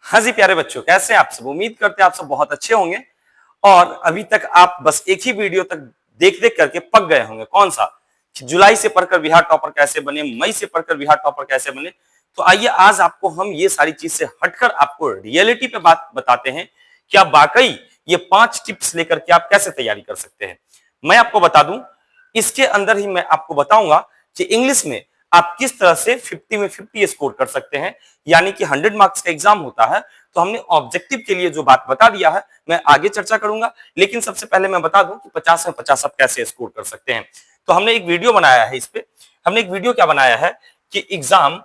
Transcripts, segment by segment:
हाँ जी प्यारे बच्चों, कैसे हैं आप सब। उम्मीद करते हैं आप सब बहुत अच्छे होंगे। और अभी तक आप बस एक ही वीडियो तक देख देख करके पक गए होंगे। कौन सा? जुलाई से पढ़कर बिहार टॉपर कैसे बने, मई से पढ़कर बिहार टॉपर कैसे बने। तो आइए आज आपको हम ये सारी चीज से हटकर आपको रियलिटी पे बात बताते हैं कि आप वाकई ये 5 टिप्स लेकर के आप कैसे तैयारी कर सकते हैं। मैं आपको बता दूं, इसके अंदर ही मैं आपको बताऊंगा कि इंग्लिश में आप किस तरह से 50 में 50 स्कोर कर सकते हैं। यानी कि 100 मार्क्स का एग्जाम होता है, तो हमने ऑब्जेक्टिव के लिए जो बात बता दिया है मैं आगे चर्चा करूंगा। लेकिन सबसे पहले मैं बता दूं कि 50 में 50 आप कैसे स्कोर कर सकते हैं। तो हमने एक वीडियो बनाया है इस पे। हमने एक वीडियो क्या बनाया है कि एग्जाम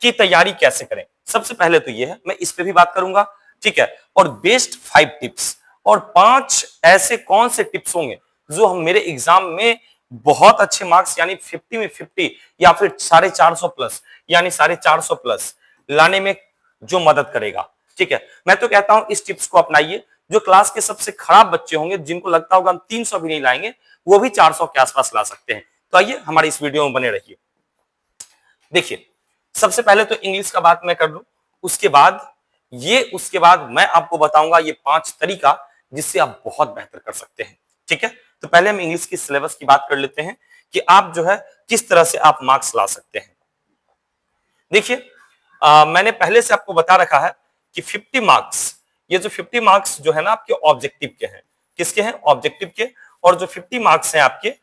की तैयारी कैसे करें। सबसे पहले तो ये है, मैं इस पे भी बात करूंगा, ठीक है। और बेस्ट 5 टिप्स और 5 ऐसे कौन से टिप्स होंगे जो हम मेरे एग्जाम में बहुत अच्छे मार्क्स यानी 50 में 50 या फिर 450 प्लस यानी 450 प्लस लाने में जो मदद करेगा, ठीक है। मैं तो कहता हूं इस टिप्स को अपनाइए। जो क्लास के सबसे खराब बच्चे होंगे, जिनको लगता होगा हम 300 भी नहीं लाएंगे, वो भी 400 के आसपास ला सकते हैं। तो आइए हमारे इस वीडियो में बने रहिए। देखिए, सबसे पहले तो इंग्लिश का बात मैं कर लूं, उसके बाद मैं आपको बताऊंगा ये 5 तरीका जिससे आप बहुत बेहतर कर सकते हैं, ठीक है। तो पहले हम इंग्लिश की सिलेबस की बात कर लेते हैं कि आप जो है किस तरह से आप मार्क्स ला सकते हैं। देखिए, मैंने पहले से आपको बता रखा है कि 50 मार्क्स, ये जो 50 मार्क्स जो है ना आपके ऑब्जेक्टिव के हैं। किसके हैं? ऑब्जेक्टिव के। और जो 50 मार्क्स हैं आपके,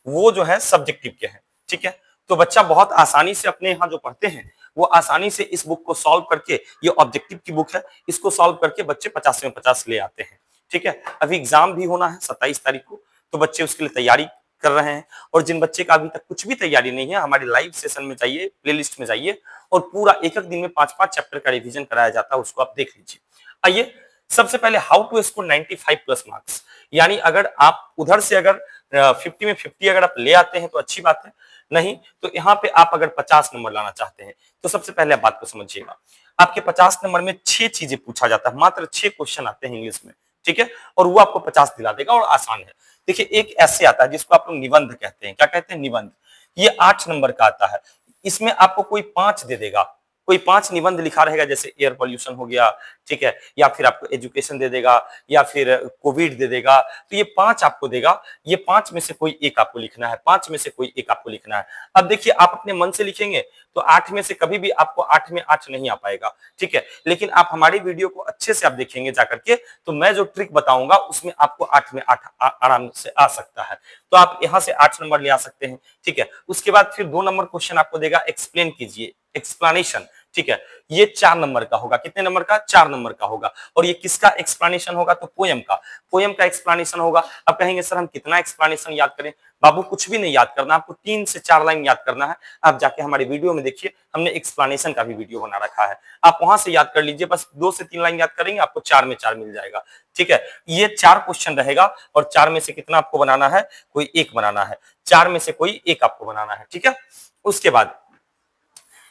वो जो है सब्जेक्टिव के हैं, ठीक है। तो बच्चा बहुत आसानी से अपने यहाँ जो पढ़ते हैं वो आसानी से इस बुक को सॉल्व करके, ये ऑब्जेक्टिव की बुक है, इसको सॉल्व करके बच्चे 50 में 50 ले आते हैं, ठीक है। अभी एग्जाम भी होना है 27 तारीख को, तो बच्चे उसके लिए तैयारी कर रहे हैं। और जिन बच्चे का अभी तक कुछ भी तैयारी नहीं है, हमारे लाइव सेशन में जाइए, प्लेलिस्ट में जाइए और पूरा एक एक दिन में 5-5 चैप्टर का रिवीजन कराया जाता है, उसको आप देख लीजिए। आइए सबसे पहले how to score 95 plus marks. यानी अगर आप उधर से अगर 50 में 50 अगर आप ले आते हैं तो अच्छी बात है, नहीं तो यहाँ पे आप अगर 50 नंबर लाना चाहते हैं तो सबसे पहले आप बात को समझिएगा। आपके 50 नंबर में 6 चीजें पूछा जाता है, मात्र 6 क्वेश्चन आते हैं इंग्लिश में, ठीक है। और वो आपको 50 दिला देगा और आसान है। देखिए, एक ऐसे आता है जिसको आप लोग निबंध कहते हैं। क्या कहते हैं? निबंध। ये 8 नंबर का आता है। इसमें आपको कोई 5 दे देगा, कोई 5 निबंध लिखा रहेगा, जैसे एयर पॉल्यूशन हो गया, ठीक है, या फिर आपको एजुकेशन दे देगा, या फिर कोविड दे देगा। तो ये 5 आपको देगा, ये 5 में से कोई एक आपको लिखना है, 5 में से कोई एक आपको लिखना है। अब देखिए, आप अपने मन से लिखेंगे तो 8 में से कभी भी आपको 8 में 8 नहीं आ पाएगा, ठीक है। लेकिन आप हमारी वीडियो को अच्छे से आप देखेंगे जाकर के, तो मैं जो ट्रिक बताऊंगा उसमें आपको 8 में 8 आराम से आ सकता है। तो आप यहां से 8 नंबर ले आ सकते हैं, ठीक है। उसके बाद फिर 2 नंबर क्वेश्चन आपको देगा, एक्सप्लेन कीजिए, एक्सप्लेनेशन, ठीक है। ये 4 नंबर का होगा। कितने नंबर का? 4 नंबर का होगा। और ये किसका एक्सप्लेनेशन होगा? तो पोएम का, पोएम का एक्सप्लेनेशन होगा। अब कहेंगे सर हम कितना एक्सप्लेनेशन याद करें? बाबू कुछ भी नहीं याद करना, आपको 3 से 4 लाइन याद करना है। आप जाके हमारी वीडियो में देखिए, हमने एक्सप्लेनेशन का भी वीडियो बना रखा है, आप वहां से याद कर लीजिए। बस 2 से 3 लाइन याद करेंगे, आपको 4 में 4 मिल जाएगा, ठीक है। ये 4 क्वेश्चन रहेगा और 4 में से कितना आपको बनाना है? कोई एक बनाना है। 4 में से कोई एक आपको बनाना है, ठीक है। उसके बाद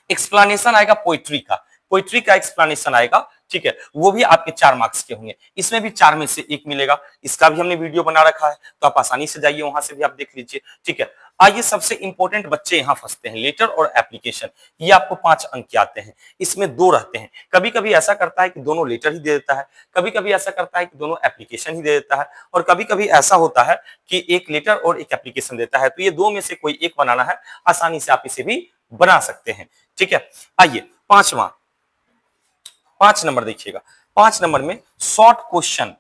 एक्सप्लेनेशन आएगा पोइट्री का, पोइट्री का एक्सप्लेनेशन आएगा, ठीक है। वो भी आपके 4 मार्क्स के होंगे। इसमें भी 4 में से 1 मिलेगा। इसका भी हमने वीडियो बना रखा है, तो आप आसानी से जाइए, वहां से भी आप देख लीजिए, ठीक है। आइए सबसे इंपॉर्टेंट बच्चे यहाँ फंसते हैं, लेटर और एप्लीकेशन। ये आपको 5 अंक के आते हैं। इसमें 2 रहते हैं। कभी कभी ऐसा करता है कि दोनों लेटर ही दे देता है, कभी कभी ऐसा करता है कि दोनों एप्लीकेशन ही दे देता है, और कभी कभी ऐसा होता है कि एक लेटर और एक एप्लीकेशन देता है। तो ये 2 में से कोई एक बनाना है, आसानी से आप इसे भी बना सकते हैं, ठीक है। आइए 5 नंबर देखिएगा। 5 नंबर में शॉर्ट क्वेश्चन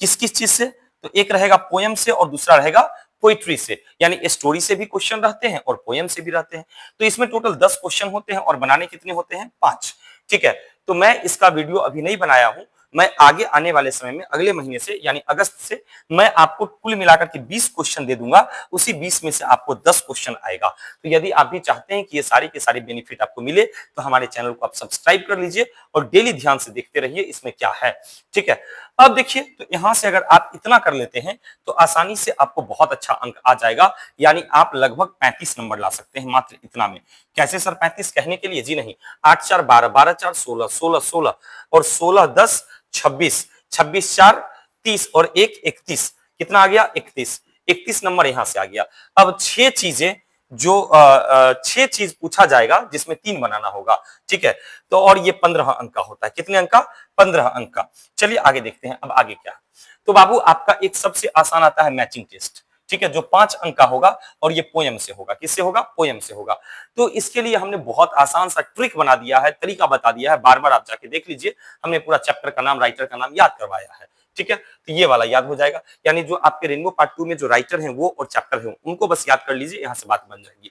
किस किस चीज से? तो एक रहेगा पोएम से और दूसरा रहेगा पोइट्री से। यानी स्टोरी से भी क्वेश्चन रहते हैं और पोएम से भी रहते हैं। तो इसमें टोटल 10 क्वेश्चन होते हैं और बनाने कितने होते हैं? 5, ठीक है। तो मैं इसका वीडियो अभी नहीं बनाया हूं, मैं आगे आने वाले समय में अगले महीने से यानी अगस्त से मैं आपको कुल मिलाकर के 20 क्वेश्चन दे दूंगा। उसी 20 में से आपको 10 क्वेश्चन आएगा। तो यदि आप भी चाहते हैं कि ये सारे के सारे बेनिफिट आपको मिले, तो हमारे चैनल को आप सब्सक्राइब कर लीजिए और डेली ध्यान से देखते रहिए इसमें क्या है, ठीक है। अब देखिए, तो यहां से अगर आप इतना कर लेते हैं तो आसानी से आपको बहुत अच्छा अंक आ जाएगा। यानी आप लगभग 35 नंबर ला सकते हैं मात्र इतना में। कैसे सर 35? कहने के लिए जी नहीं, 8 4 12, 12 4 16, 16 16 और 16 10 26, 26 4 30 और 1 31। कितना आ गया? 31। 31 नंबर यहां से आ गया। अब 6 चीजें जो 6 चीज पूछा जाएगा जिसमें 3 बनाना होगा, ठीक है। तो और ये 15 अंक का होता है। कितने अंक का? 15 अंक का। चलिए आगे देखते हैं अब आगे क्या है। तो बाबू आपका एक सबसे आसान आता है मैचिंग टेस्ट, ठीक है, जो 5 अंक का होगा और ये पोयम से होगा। किससे होगा? पोयम से होगा। तो इसके लिए हमने बहुत आसान सा ट्रिक बना दिया है, तरीका बता दिया है, बार-बार आप जाके देख लीजिए। हमने पूरा चैप्टर का नाम, राइटर का नाम याद करवाया है, ठीक है। तो ये वाला याद हो जाएगा, यानी जो आपके रेनबो पार्ट 2 में जो राइटर हैं वो और चैप्टर है उनको बस याद कर लीजिए, यहां से बात बन जाएगी।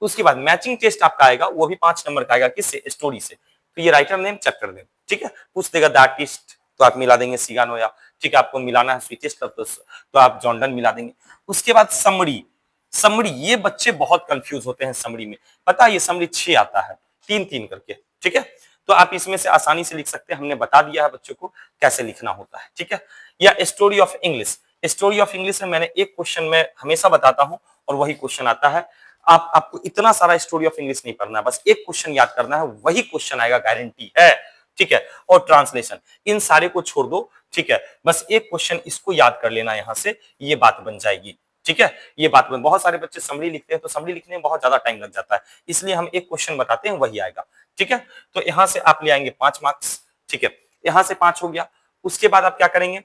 उसके बाद मैचिंग टेस्ट आपका आएगा, वो भी 5 नंबर का आएगा। किससे? स्टोरी से। तो ये राइटर नेम, चैप्टर नेम, ठीक है। पूछ देगा द आर्टिस्ट, तो आप मिला देंगे सिगानोया, ठीक है। आपको मिलाना है स्वीटेस्ट तो आप जॉर्डन मिला देंगे। उसके बाद समरी। समरी, ये बच्चे बहुत कंफ्यूज होते हैं समरी में। पता है ये समरी 6 आता है, 3-3 करके, ठीक है। तो आप इसमें से आसानी से लिख सकते हैं, हमने बता दिया है बच्चों को कैसे लिखना होता है, ठीक है। या story of English. Story of English में मैंने एक क्वेश्चन में हमेशा बताता हूं और वही क्वेश्चन आता है। आपको इतना सारा स्टोरी ऑफ इंग्लिश नहीं पढ़ना है, बस एक क्वेश्चन याद करना है, वही क्वेश्चन आएगा, गारंटी है, ठीक है। और ट्रांसलेशन, इन सारे को छोड़ दो, ठीक है। बस एक क्वेश्चन इसको याद कर लेना यहां से, ये बात बन जाएगी, ठीक है। ये बात में बहुत सारे बच्चे समरी लिखते हैं तो समरी लिखने में बहुत ज्यादा टाइम लग जाता है, इसलिए हम एक क्वेश्चन बताते हैं, वही आएगा, ठीक है। तो यहां से आप ले आएंगे 5 मार्क्स, ठीक है। यहां से 5 हो गया। उसके बाद आप क्या करेंगे?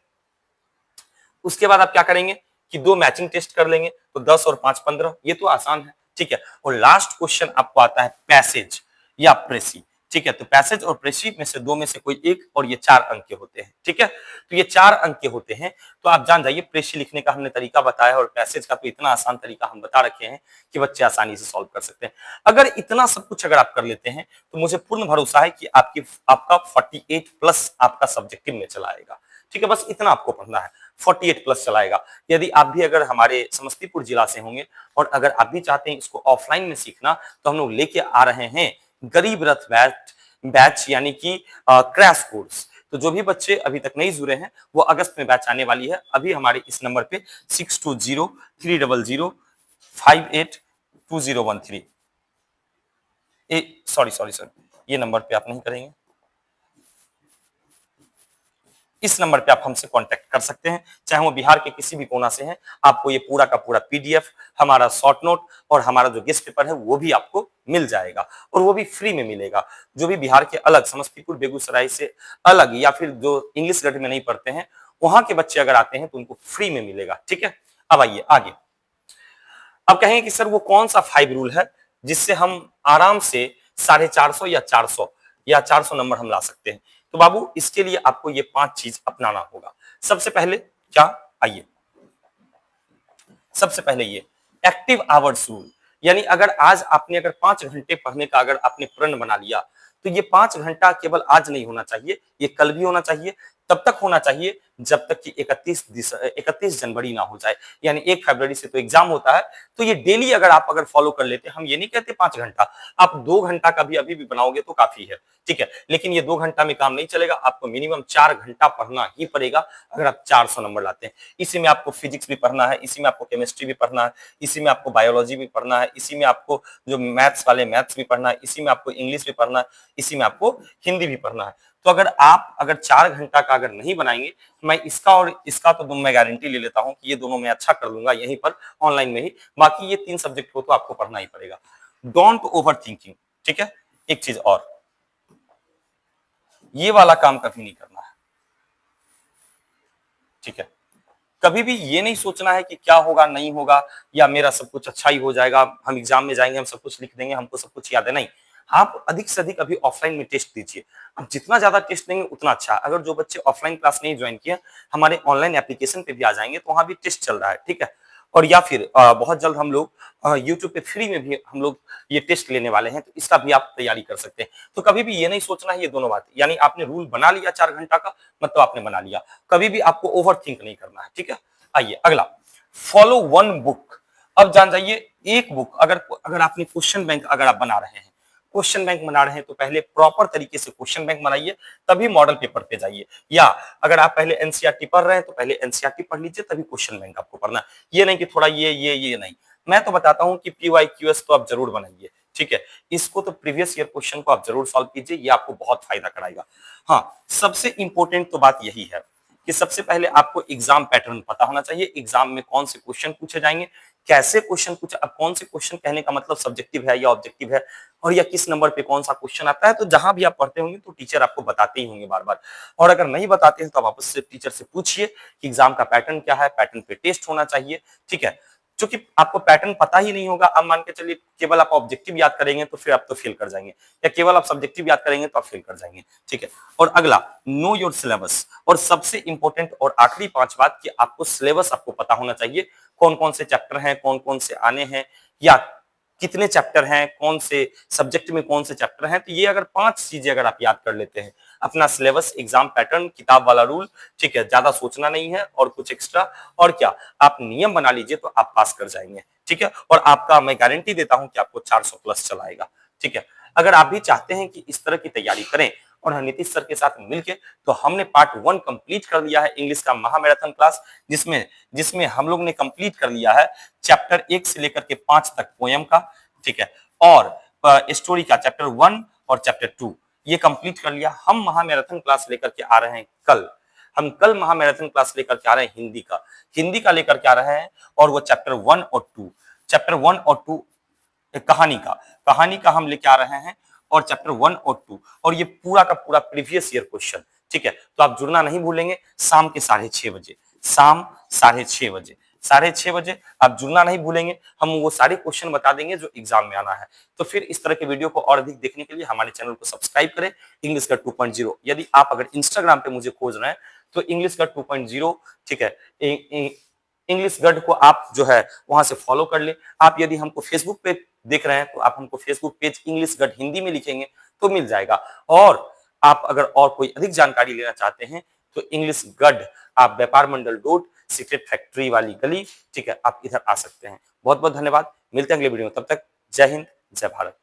उसके बाद आप क्या करेंगे कि 2 मैचिंग टेस्ट कर लेंगे, तो 10 और 5 15, ये तो आसान है, ठीक है। और लास्ट क्वेश्चन आपको आता है पैसेज या प्रेसी, ठीक है। तो पैसेज और प्रेसी में से 2 में से कोई एक, और ये 4 अंक के होते हैं, ठीक है। तो ये 4 अंक के होते हैं। तो आप जान जाइए, प्रेसी लिखने का हमने तरीका बताया और पैसेज का तो इतना आसान तरीका हम बता रखे हैं कि बच्चे आसानी से सॉल्व कर सकते हैं। अगर इतना सब कुछ अगर आप कर लेते हैं तो मुझे पूर्ण भरोसा है कि आपका 48 प्लस आपका सब्जेक्टिव में चला आएगा, ठीक है। बस इतना आपको पढ़ना है, 48 प्लस चलाएगा। यदि आप भी अगर हमारे समस्तीपुर जिला से होंगे और अगर आप भी चाहते हैं इसको ऑफलाइन में सीखना, तो हम लोग लेके आ रहे हैं गरीब रथ बैच यानी कि क्रैश कोर्स। तो जो भी बच्चे अभी तक नहीं जुड़े हैं, वो अगस्त में बैच आने वाली है। अभी हमारे इस नंबर पे 620300582013, सॉरी सॉरी सर, ये नंबर पे आप नहीं करेंगे, इस नंबर पे आप हमसे कांटेक्ट कर सकते हैं, चाहे वो बिहार के किसी भी कोना से हैं। आपको ये पूरा का पूरा पीडीएफ, हमारा शॉर्ट नोट और हमारा जो गेस्ट पेपर है वो भी आपको मिल जाएगा, और वो भी फ्री में मिलेगा। जो भी बिहार के अलग, समस्तीपुर बेगूसराय से अलग, या फिर जो इंग्लिश गढ़ में नहीं पढ़ते हैं, वहां के बच्चे अगर आते हैं तो उनको फ्री में मिलेगा, ठीक है। अब आइए आगे। अब कहेंगे कि सर वो कौन सा 5 रूल है जिससे हम आराम से 450 या 400 नंबर हम ला सकते हैं? तो बाबू इसके लिए आपको ये 5 चीज अपनाना होगा। सबसे पहले क्या? आइए, सबसे पहले ये एक्टिव आवर्स रूल, यानी अगर आज आपने अगर 5 घंटे पढ़ने का अगर आपने प्रण बना लिया, तो ये 5 घंटा केवल आज नहीं होना चाहिए, ये कल भी होना चाहिए, तब तक होना चाहिए जब तक कि 31 जनवरी ना हो जाए, यानी 1 फरवरी से तो एग्जाम होता है। तो ये डेली अगर आप अगर फॉलो कर लेते, हम ये नहीं कहते 5 घंटा, आप 2 घंटा का भी अभी भी बनाओगे तो काफी है, ठीक है। लेकिन ये 2 घंटा में काम नहीं चलेगा, आपको मिनिमम 4 घंटा पढ़ना ही पड़ेगा अगर आप 400 नंबर लाते हैं। इसी में आपको फिजिक्स भी पढ़ना है, इसी में आपको केमिस्ट्री भी पढ़ना है, इसी में आपको बायोलॉजी भी पढ़ना है, इसी में आपको जो मैथ्स वाले मैथ्स भी पढ़ना है, इसी में आपको इंग्लिश भी पढ़ना है, इसी में आपको हिंदी भी पढ़ना है। तो अगर आप अगर 4 घंटा का अगर नहीं बनाएंगे, मैं इसका और इसका तो मैं गारंटी ले लेता हूं कि ये दोनों मैं अच्छा कर लूंगा यहीं पर ऑनलाइन में ही। बाकी ये 3 सब्जेक्ट को तो आपको पढ़ना ही पड़ेगा। डोंट ओवर थिंकिंग, ठीक है। एक चीज और, ये वाला काम कभी नहीं करना है, ठीक है। कभी भी ये नहीं सोचना है कि क्या होगा नहीं होगा, या मेरा सब कुछ अच्छा ही हो जाएगा, हम एग्जाम में जाएंगे, हम सब कुछ लिख देंगे, हमको सब कुछ याद है, नहीं। आप अधिक से अधिक अभी ऑफलाइन में टेस्ट दीजिए। अब जितना ज्यादा टेस्ट देंगे उतना अच्छा। अगर जो बच्चे ऑफलाइन क्लास नहीं ज्वाइन किए, हमारे ऑनलाइन एप्लीकेशन पे भी आ जाएंगे, तो वहां भी टेस्ट चल रहा है, ठीक है। और या फिर बहुत जल्द हम लोग यूट्यूब पे फ्री में भी हम लोग ये टेस्ट लेने वाले हैं, तो इसका भी आप तैयारी कर सकते हैं। तो कभी भी ये नहीं सोचना है ये दोनों बात, यानी आपने रूल बना लिया 4 घंटा का, मतलब आपने बना लिया, कभी भी आपको ओवर थिंक नहीं करना है, ठीक है। आइए अगला, फॉलो वन बुक। अब जान जाइए, एक बुक अगर अगर आपने क्वेश्चन बैंक अगर आप बना रहे हैं, क्वेश्चन बैंक बना रहे हैं, तो पहले प्रॉपर तरीके से क्वेश्चन बैंक बनाइए, तभी मॉडल पेपर पे जाइए। या अगर आप पहले एनसीईआरटी पढ़ रहे हैं तो पहले एनसीईआरटी पढ़ लीजिए, तभी क्वेश्चन बैंक आपको पढ़ना है। ये नहीं कि थोड़ा ये नहीं। मैं तो बताता हूं कि पीवाईक्यूएस तो आप जरूर बनाइए, ठीक है। इसको तो प्रीवियस ईयर क्वेश्चन को आप जरूर सॉल्व कीजिए, ये आपको बहुत फायदा कराएगा। हाँ, सबसे इंपॉर्टेंट तो बात यही है कि सबसे पहले आपको एग्जाम पैटर्न पता होना चाहिए, एग्जाम में कौन से क्वेश्चन पूछे जाएंगे, कैसे क्वेश्चन पूछा, अब कौन से क्वेश्चन कहने का मतलब सब्जेक्टिव है या ऑब्जेक्टिव है, और या किस नंबर पे कौन सा क्वेश्चन आता है। तो जहां भी आप पढ़ते होंगे तो टीचर आपको बताते ही होंगे बार बार, और अगर नहीं बताते हैं तो आप वापस से टीचर से पूछिए कि एग्जाम का पैटर्न क्या है, पैटर्न पे टेस्ट होना चाहिए। ठीक है, क्योंकि आपको पैटर्न पता ही नहीं होगा, अब मान के चलिए केवल आप ऑब्जेक्टिव याद करेंगे तो फिर आप तो फेल कर जाएंगे, या केवल आप सब्जेक्टिव याद करेंगे तो आप फेल कर जाएंगे। ठीक है, और अगला, नो योर सिलेबस, और सबसे इंपॉर्टेंट और आखिरी 5 बात कि आपको सिलेबस आपको पता होना चाहिए, कौन कौन से चैप्टर हैं, कौन कौन से आने हैं, या कितने चैप्टर हैं, कौन से सब्जेक्ट में कौन से चैप्टर हैं। तो ये अगर 5 चीजें अगर आप याद कर लेते हैं, अपना सिलेबस, एग्जाम पैटर्न, किताब वाला रूल, ठीक है, ज्यादा सोचना नहीं है और कुछ एक्स्ट्रा, और क्या आप नियम बना लीजिए तो आप पास कर जाएंगे। ठीक है, और आपका मैं गारंटी देता हूं कि आपको 400 प्लस चलाएगा। ठीक है, अगर आप भी चाहते हैं कि इस तरह की तैयारी करें और नीतीश सर के साथ मिलके, तो हमने पार्ट 1 कंप्लीट कर लिया है इंग्लिश का महा मैराथन क्लास, जिसमें जिसमें हम लोग ने कंप्लीट कर लिया है चैप्टर 1 से लेकर के 5 तक पोयम का। ठीक है, और स्टोरी का चैप्टर 1 और चैप्टर 2 ये कंप्लीट कर लिया। हम महा मैराथन क्लास लेकर के आ रहे हैं कल, हम कल महा मैराथन क्लास लेकर के आ रहे हैं हिंदी का लेकर के आ रहे हैं, और वो चैप्टर 1 और 2, चैप्टर 1 और 2 कहानी का हम लेके आ रहे हैं, और चैप्टर 1 और 2, और ये पूरा का पूरा प्रीवियस ईयर क्वेश्चन। ठीक है, तो आप जुड़ना नहीं भूलेंगे, शाम के 6:30 बजे, शाम 6:30 बजे, 6:30 बजे आप जुड़ना नहीं भूलेंगे। हम वो सारे क्वेश्चन बता देंगे जो एग्जाम में आना है। तो फिर इस तरह के वीडियो को और अधिक देखने के लिए हमारे चैनल को सब्सक्राइब करें, इंग्लिश का 2.0। यदि आप अगर इंस्टाग्राम पे मुझे खोज रहे हैं तो इंग्लिश का 2.0, ठीक है, इंग्लिश गढ़ को आप जो है वहां से फॉलो कर ले। आप यदि हमको फेसबुक पे देख रहे हैं तो आप हमको फेसबुक पेज इंग्लिश गढ़ हिंदी में लिखेंगे तो मिल जाएगा। और आप अगर और कोई अधिक जानकारी लेना चाहते हैं तो इंग्लिश गढ़ आप व्यापार मंडल रोड, सीक्रेट फैक्ट्री वाली गली, ठीक है, आप इधर आ सकते हैं। बहुत बहुत धन्यवाद, मिलते हैं अगले वीडियो में, तब तक जय हिंद, जय भारत।